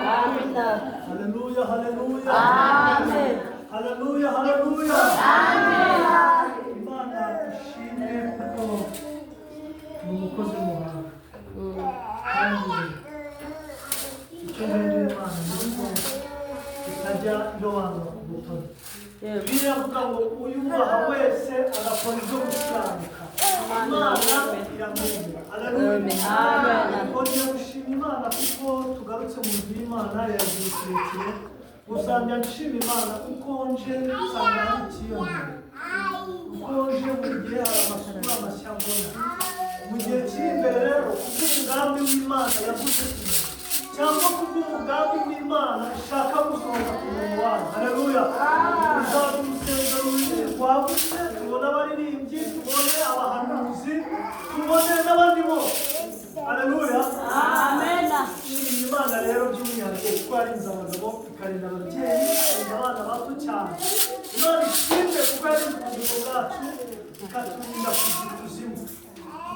Haleluya, haleluya. Amen. Haleluya, haleluya. Amen. Imana ishimwe kuko ni umukozi w'umuhanga. Kandi icyo nkunda Imana ni uko itajya irobanura ku butoni. Bibiliya ivuga ngo uyubaha wese agakora ibyo gukiranuka, Imana iramwemera. Haleluya. Twongeye gushima Imana kuko tugarutse mu nzu y'Imana ya gihe kirekire. Usanga nshima Imana kuko nje usanga hari ikiyongera. Kuko nje buri gihe hari amasura mashya mbona. Mu gihe kiri imbere rero kubw'umugambi w'Imana yavuze cyangwa kubw'umugambi w'Imana ishaka gusohoza ku muntu wayo. Haleluya. Uzaba urusengero rwagutse, tubone abaririmbyi, tubone abahanuzi, tubone n'abandi bose. Haleluya. Amen. Imana rero by'umwihariko kuko yarinze abagabo ikarinda ababyeyi, ikarinda abana bato cyane. Imana ishimwe kuko yarinze ubuzima bwacu ikaturinda kugira ubuzima.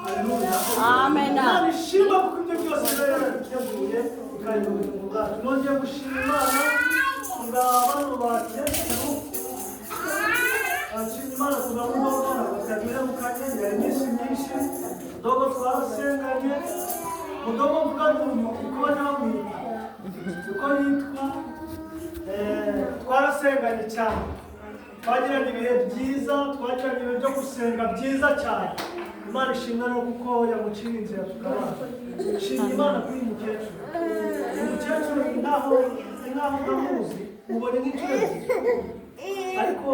Haleluya. Amen. Imana ishimwe kuko ibyo byose rero yarabiteguye ikarinda ubuzima bwacu. Nongeye gushima Imana nga bano bakecuru nshima Imana kuva mu Rwanda bakagera mu Kagera yari iminsi myinshi dogo twarasenganye mudogo mvuga uko namwita uko yitwa twarasenganye cyane twagiranye ibihe byiza twagiranye ibihe byo gusenga byiza cyane. Imana ishimwe no kuko yamuciye inzira tukabana. Shimye Imana kuri uyu mukecuru. Uyu mukecuru nkaho ndamuzi mubonye nk'inshuro ebyiri ariko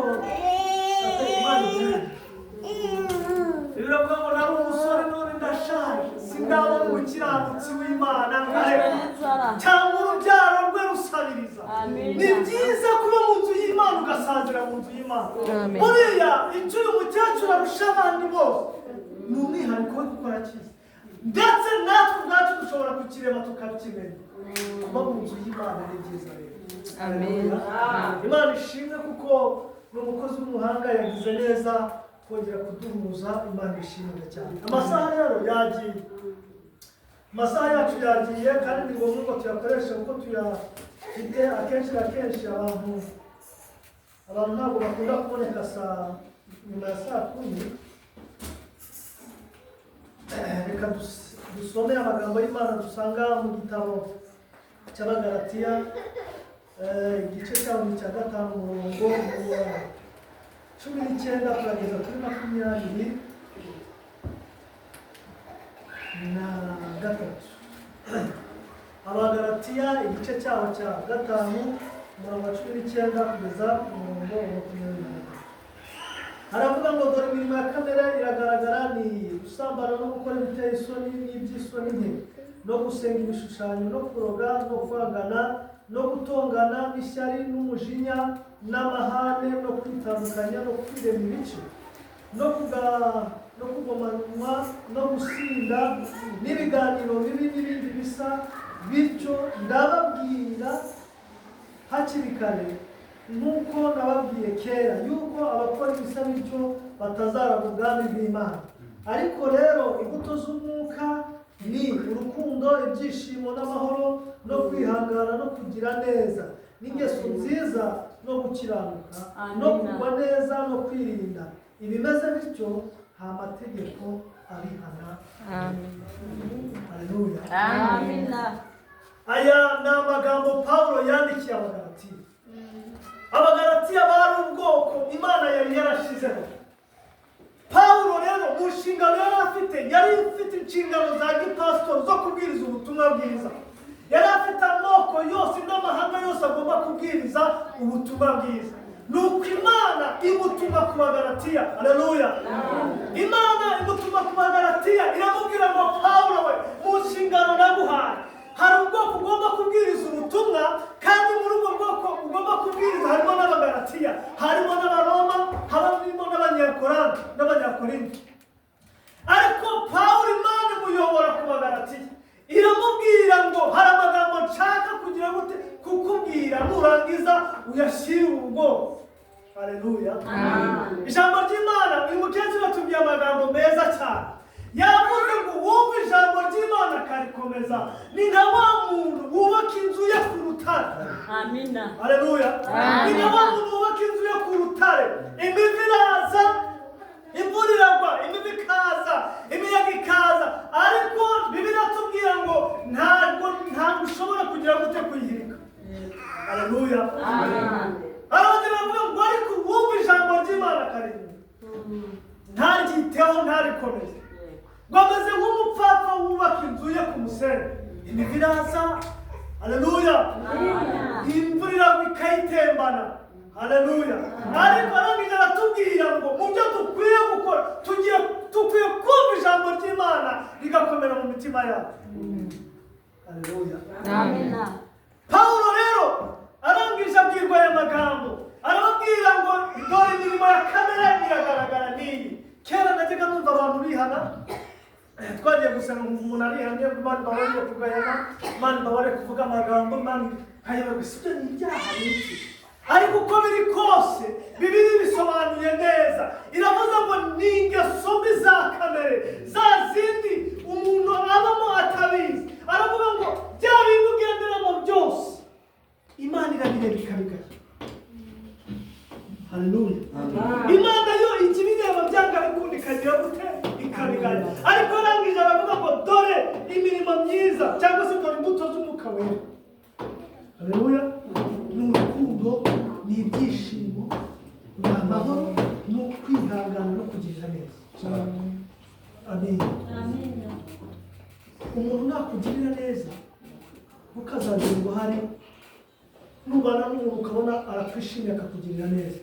Imana igira biravuga ngo nari umusore none ndashaje sindabona umukiranutsi w'Imana cyangwa urubyaro rwe rusabiriza. Ni byiza kuba mu nzu y'Imana ugasazira mu nzu y'Imana. Buriya icyo uyu mukecuru arusha abandi bose ni umwihariko wo gukora cyiza, ndetse natwe ubwacu dushobora kukireba tukakimenya. Kuba mu nzu y'Imana ni byiza rero. Imana ishimwe kuko ni umukozi w'umuhanga yagize neza kongera kuduhuza. Imana ishimwe cyane. Amasaha rero yagiye, amasaha yacu yagiye kandi ni ngombwa ko tuyakoresha kuko tuyafite akenshi na kenshi. Abantu ntabwo bakunda kuboneka nyuma ya saa 10. Reka dusome amagambo y'Imana dusanga mu gitabo cy'Abagalatiya igice cyawo ni cya 5 umurongo wa 19 turageza kuri 23. Abagalatiya igice cyawo cya 5 umurongo wa 19 kugeza umurongo wa 23. Haravuga ngo dore imirimo ya kamere iragaragara, ni gusambana no gukora ibiteye isoni n'iby'isoni nke, no gusenga ibishushanyo, no kuroga, no kwangana, no gutongana, n'ishyari n'umujinya n'amahane, no kwitandukanya, no kwirema ibice, no kugomanywa, no gusinda, n'ibiganiro bibi n'ibindi bisa bityo. Ndababwira hakiri kare nk'uko nababwiye kera yuko abakora ibisa bityo batazaraba ubwami bw'Imana. Ariko rero imbuto z'umwuka ni urukundo, ibyishimo n'amahoro, no kwihangana, no kugira neza, n'ingeso nziza, no gukiranuka, no kugwa neza, no kwirinda. Ibimeze bityo nta mategeko abihana. Haleluya. Amina. Aya ni amagambo Pawulo yandikiye Abagalatiya. Abagalatiya bari ubwoko Imana yari yarashizeho. Pawulo rero mu nshingano yari afite inshingano za gipasitori zo kubwiriza ubutumwa bwiza. Yari afite amoko yose n'amahanga yose agomba kubwiriza ubutumwa bwiza. Nuko Imana imutuma ku Bagalatiya. Haleluya. Imana imutuma ku Bagalatiya iramubwira ngo Pawulo we, mu nshingano naguhaye hari ubwoko ugomba kubwiriza ubutumwa, kandi muri ubwo bwoko ugomba kubwiriza harimo n'Abagalatiya, harimo n'Abaroma, harimo n'Abanyakorinto. Ariko Pawulo Imana imuyobora ku Bagalatiya, iramubwira ngo hari amagambo nshaka kugira gute kukubwira, nurangiza uyashyire ubu bwoko. Haleluya. Ijambo ry'Imana uyu mukecuru atubwiye amagambo meza cyane. Yavuze ngo wumve ijambo ry'Imana akarikomeza. Ni nka wa muntu wubaka inzu ye ku rutare. Amina. Haleluya. Amen. Ni wa muntu wubaka inzu yo ku rutare. Imivu iraza, imvura iragwa, imivu ikaza, imiyaga ikaza, ariko Bibiliya itubwira ngo ntabwo ushobora kugira gute kuyihirika. Haleluya. Abandi bavuga ngo ariko wumva ijambo ry'Imana karindwi ntaryiteho ntarikomeze, ngo ameze nk'umupfapfa wubaka inzu ye ku musenyi. Imivu iraza, haleluya, imvura iragwa ikayitembana, haleluya, ariko arangije aratubwira ngo mu byo dukwiye gukora dukwiye kumva ijambo ry'Imana rigakomera mu mitima yacu. Haleluya. Amina. Pawulo rero arangije abwirwa aya magambo, arababwira ngo dore imirimo ya kamere iragaragara n'iyi. Kera najyaga numva abantu bihana, twagiye gusenga umuntu arihanye, Imana ibabarire kugayana, Imana ibabarire kuvuga amagambo, Imana nkayoberwa ibyo ni ibyaha n'iki. Ariko uko biri kose Bibiliya bisobanuye neza, iravuze ngo ni ingeso mbi za kamere, za zindi umuntu abamo atabizi. Aravuga ngo bya bintu ugenderamo byose Imana irabireba ikabigaya. Haleluya. Imana yo ijya ibireba byanga bikunda ikagira gute ikabigaya. Ariko arangije aravuga ngo dore imirimo myiza cyangwa se dore imbuto z'umwuka wera. Haleluya. Ni urukundo, ni ibyishimo, ni amahoro, ni ukwihangana no kugirira neza. Amen. Umuntu nakugirira neza ntukazagira uruhare, nubana n'umuntu ukabona arakwishimiye akakugirira neza,